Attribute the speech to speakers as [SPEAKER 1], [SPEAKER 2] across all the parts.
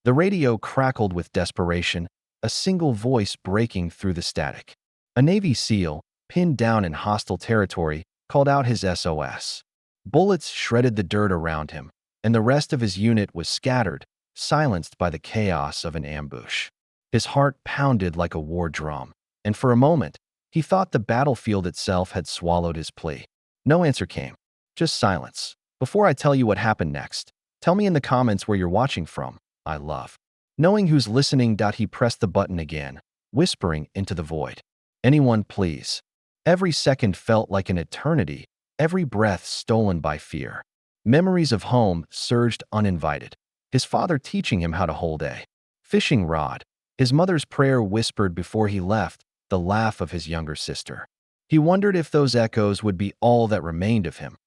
[SPEAKER 1] The radio crackled with desperation, a single voice breaking through the static. A Navy SEAL, pinned down in hostile territory, called out his SOS. Bullets shredded the dirt around him, and the rest of his unit was scattered, silenced by the chaos of an ambush. His heart pounded like a war drum, and for a moment, he thought the battlefield itself had swallowed his plea. No answer came, just silence. Before I tell you what happened next, tell me in the comments where you're watching from. I love knowing who's listening. He pressed the button again, whispering into the void. Anyone, please. Every second felt like an eternity, every breath stolen by fear. Memories of home surged uninvited. His father teaching him how to hold a fishing rod, his mother's prayer whispered before he left, the laugh of his younger sister. He wondered if those echoes would be all that remained of him.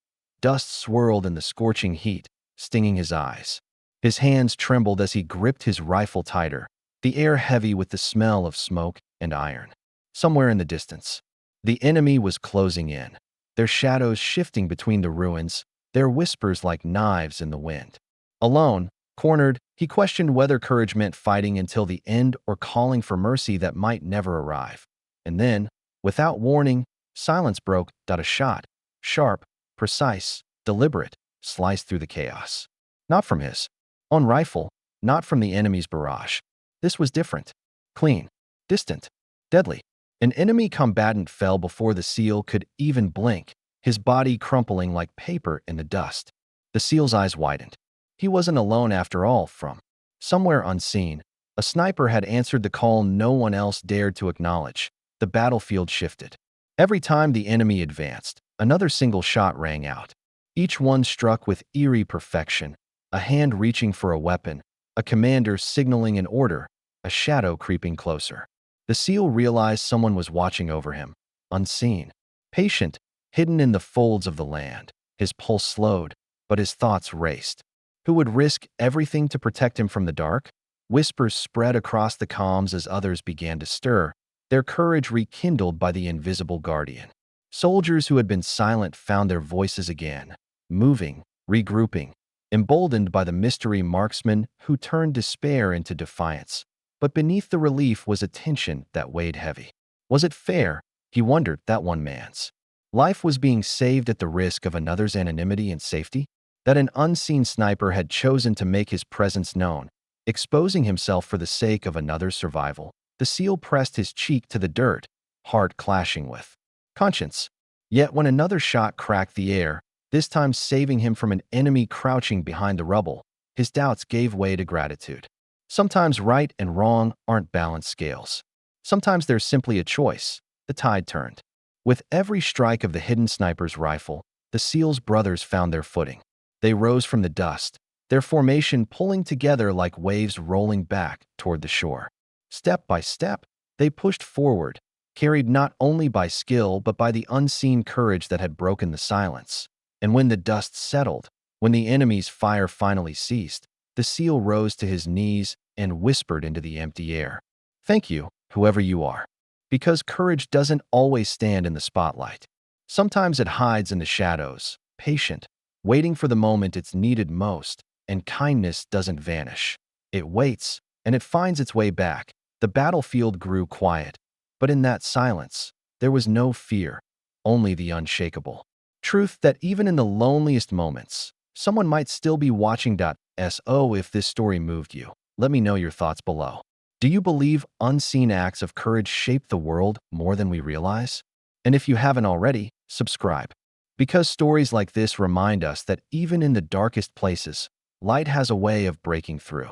[SPEAKER 1] Dust swirled in the scorching heat, stinging his eyes. His hands trembled as he gripped his rifle tighter, the air heavy with the smell of smoke and iron. Somewhere in the distance, the enemy was closing in, their shadows shifting between the ruins, their whispers like knives in the wind. Alone, cornered, he questioned whether courage meant fighting until the end or calling for mercy that might never arrive. And then, without warning, silence broke. A shot, sharp, precise, deliberate, sliced through the chaos. Not from his own rifle, not from the enemy's barrage. This was different. Clean, distant, deadly. An enemy combatant fell before the SEAL could even blink, his body crumpling like paper in the dust. The SEAL's eyes widened. He wasn't alone after all. From somewhere unseen, a sniper had answered the call no one else dared to acknowledge. The battlefield shifted. Every time the enemy advanced, another single shot rang out. Each one struck with eerie perfection, a hand reaching for a weapon, a commander signaling an order, a shadow creeping closer. The SEAL realized someone was watching over him, unseen, patient, hidden in the folds of the land. His pulse slowed, but his thoughts raced. Who would risk everything to protect him from the dark? Whispers spread across the comms as others began to stir, their courage rekindled by the invisible guardian. Soldiers who had been silent found their voices again, moving, regrouping, emboldened by the mystery marksman who turned despair into defiance. But beneath the relief was a tension that weighed heavy. Was it fair, he wondered, that one man's life was being saved at the risk of another's anonymity and safety? That an unseen sniper had chosen to make his presence known, exposing himself for the sake of another's survival? The SEAL pressed his cheek to the dirt, heart clashing with conscience. Yet when another shot cracked the air, this time saving him from an enemy crouching behind the rubble, his doubts gave way to gratitude. Sometimes right and wrong aren't balanced scales. Sometimes there's simply a choice. The tide turned. With every strike of the hidden sniper's rifle, the SEAL's brothers found their footing. They rose from the dust, their formation pulling together like waves rolling back toward the shore. Step by step, they pushed forward, carried not only by skill but by the unseen courage that had broken the silence. And when the dust settled, when the enemy's fire finally ceased, the SEAL rose to his knees and whispered into the empty air. Thank you, whoever you are. Because courage doesn't always stand in the spotlight. Sometimes it hides in the shadows, patient, waiting for the moment it's needed most, and kindness doesn't vanish. It waits, and it finds its way back. The battlefield grew quiet, but in that silence, there was no fear, only the unshakable truth that even in the loneliest moments, someone might still be watching. So if this story moved you, let me know your thoughts below. Do you believe unseen acts of courage shape the world more than we realize? And if you haven't already, subscribe. Because stories like this remind us that even in the darkest places, light has a way of breaking through.